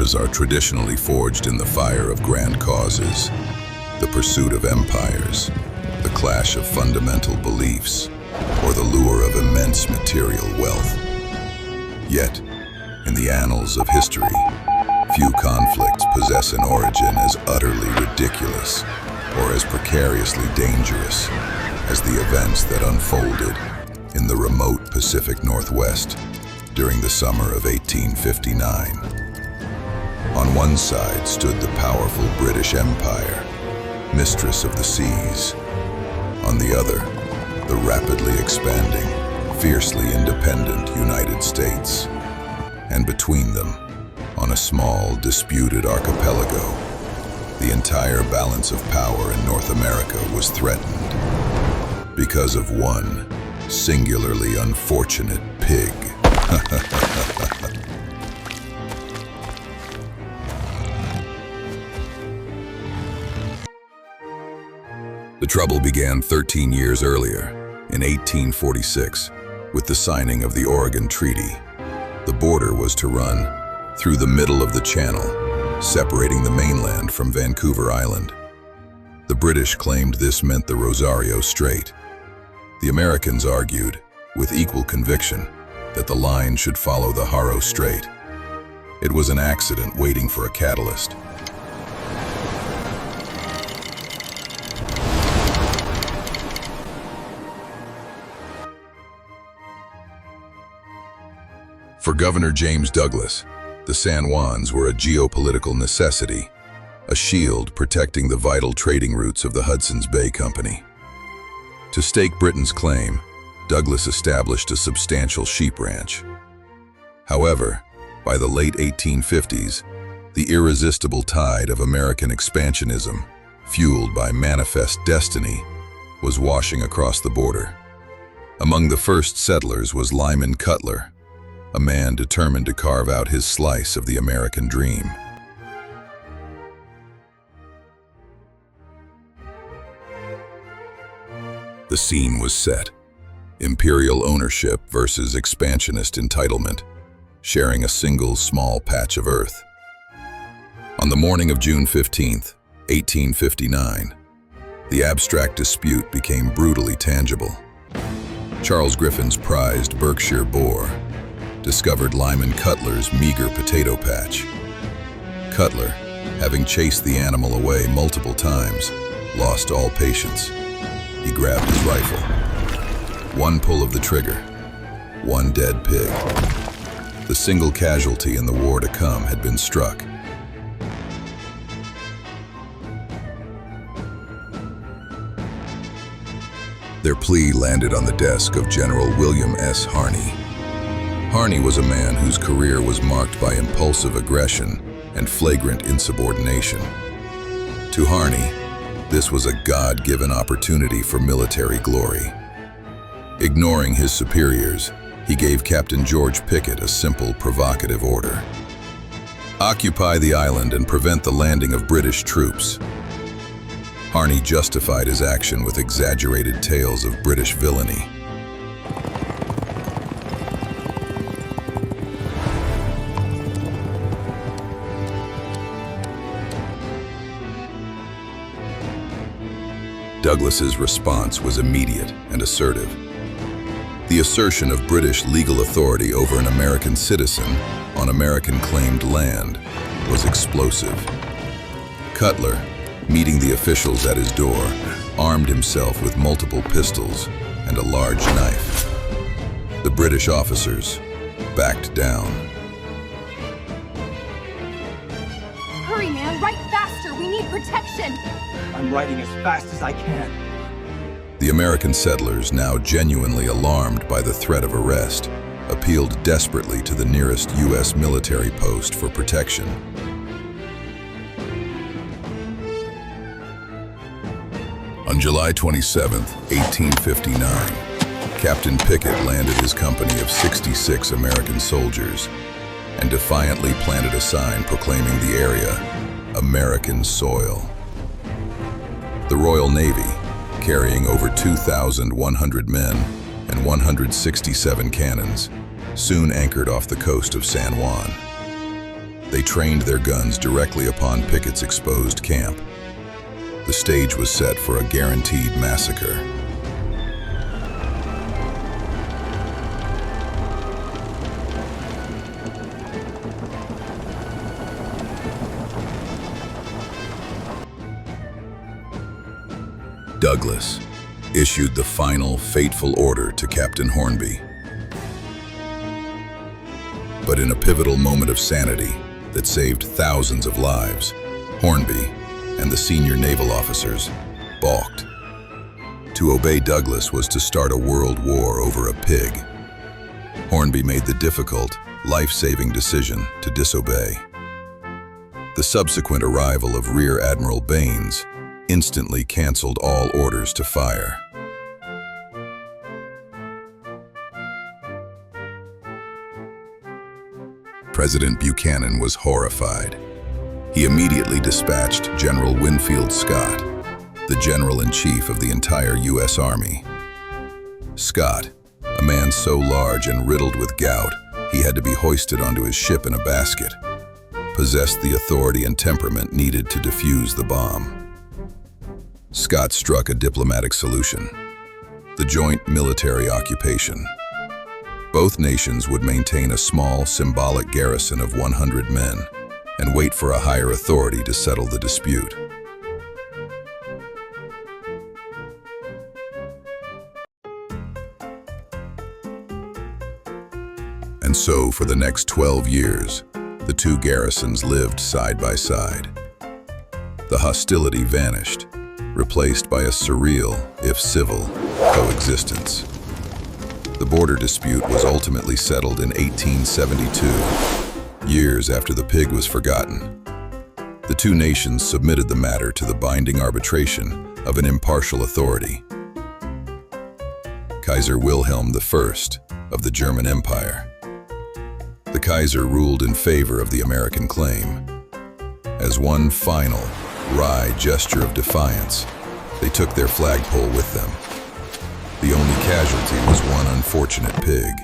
Wars are traditionally forged in the fire of grand causes, the pursuit of empires, the clash of fundamental beliefs, or the lure of immense material wealth. Yet, in the annals of history, few conflicts possess an origin as utterly ridiculous or as precariously dangerous as the events that unfolded in the remote Pacific Northwest during the summer of 1859. On one side stood the powerful British Empire, mistress of the seas. On the other, the rapidly expanding, fiercely independent United States. And between them, on a small, disputed archipelago, the entire balance of power in North America was threatened because of one singularly unfortunate pig. The trouble began 13 years earlier, in 1846, with the signing of the Oregon Treaty. The border was to run through the middle of the channel, separating the mainland from Vancouver Island. The British claimed this meant the Rosario Strait. The Americans argued, with equal conviction, that the line should follow the Haro Strait. It was an accident waiting for a catalyst. For Governor James Douglas, the San Juans were a geopolitical necessity, a shield protecting the vital trading routes of the Hudson's Bay Company. To stake Britain's claim, Douglas established a substantial sheep ranch. However, by the late 1850s, the irresistible tide of American expansionism, fueled by manifest destiny, was washing across the border. Among the first settlers was Lyman Cutler, a man determined to carve out his slice of the American dream. The scene was set. Imperial ownership versus expansionist entitlement, sharing a single small patch of earth. On the morning of June 15, 1859, the abstract dispute became brutally tangible. Charles Griffin's prized Berkshire Boar discovered Lyman Cutler's meager potato patch. Cutler, having chased the animal away multiple times, lost all patience. He grabbed his rifle. One pull of the trigger, one dead pig. The single casualty in the war to come had been struck. Their plea landed on the desk of General William S. Harney. Harney was a man whose career was marked by impulsive aggression and flagrant insubordination. To Harney, this was a God-given opportunity for military glory. Ignoring his superiors, he gave Captain George Pickett a simple, provocative order. Occupy the island and prevent the landing of British troops. Harney justified his action with exaggerated tales of British villainy. Douglas's response was immediate and assertive. The assertion of British legal authority over an American citizen on American-claimed land was explosive. Cutler, meeting the officials at his door, armed himself with multiple pistols and a large knife. The British officers backed down. Hurry, man, write faster! We need protection! I'm writing as fast as I can. The American settlers, now genuinely alarmed by the threat of arrest, appealed desperately to the nearest U.S. military post for protection. On July 27, 1859, Captain Pickett landed his company of 66 American soldiers and defiantly planted a sign proclaiming the area American soil. The Royal Navy, carrying over 2,100 men and 167 cannons, soon anchored off the coast of San Juan. They trained their guns directly upon Pickett's exposed camp. The stage was set for a guaranteed massacre. Douglas issued the final fateful order to Captain Hornby. But in a pivotal moment of sanity that saved thousands of lives, Hornby and the senior naval officers balked. To obey Douglas was to start a world war over a pig. Hornby made the difficult, life-saving decision to disobey. The subsequent arrival of Rear Admiral Baines instantly canceled all orders to fire. President Buchanan was horrified. He immediately dispatched General Winfield Scott, the General-in-Chief of the entire U.S. Army. Scott, a man so large and riddled with gout he had to be hoisted onto his ship in a basket, possessed the authority and temperament needed to defuse the bomb. Scott struck a diplomatic solution: the joint military occupation. Both nations would maintain a small, symbolic garrison of 100 men and wait for a higher authority to settle the dispute. And so, for the next 12 years, the two garrisons lived side by side. The hostility vanished, replaced by a surreal, if civil, coexistence. The border dispute was ultimately settled in 1872, years after the pig was forgotten. The two nations submitted the matter to the binding arbitration of an impartial authority, Kaiser Wilhelm I of the German Empire. The Kaiser ruled in favor of the American claim. As one final, wry gesture of defiance, they took their flagpole with them. The only casualty was one unfortunate pig.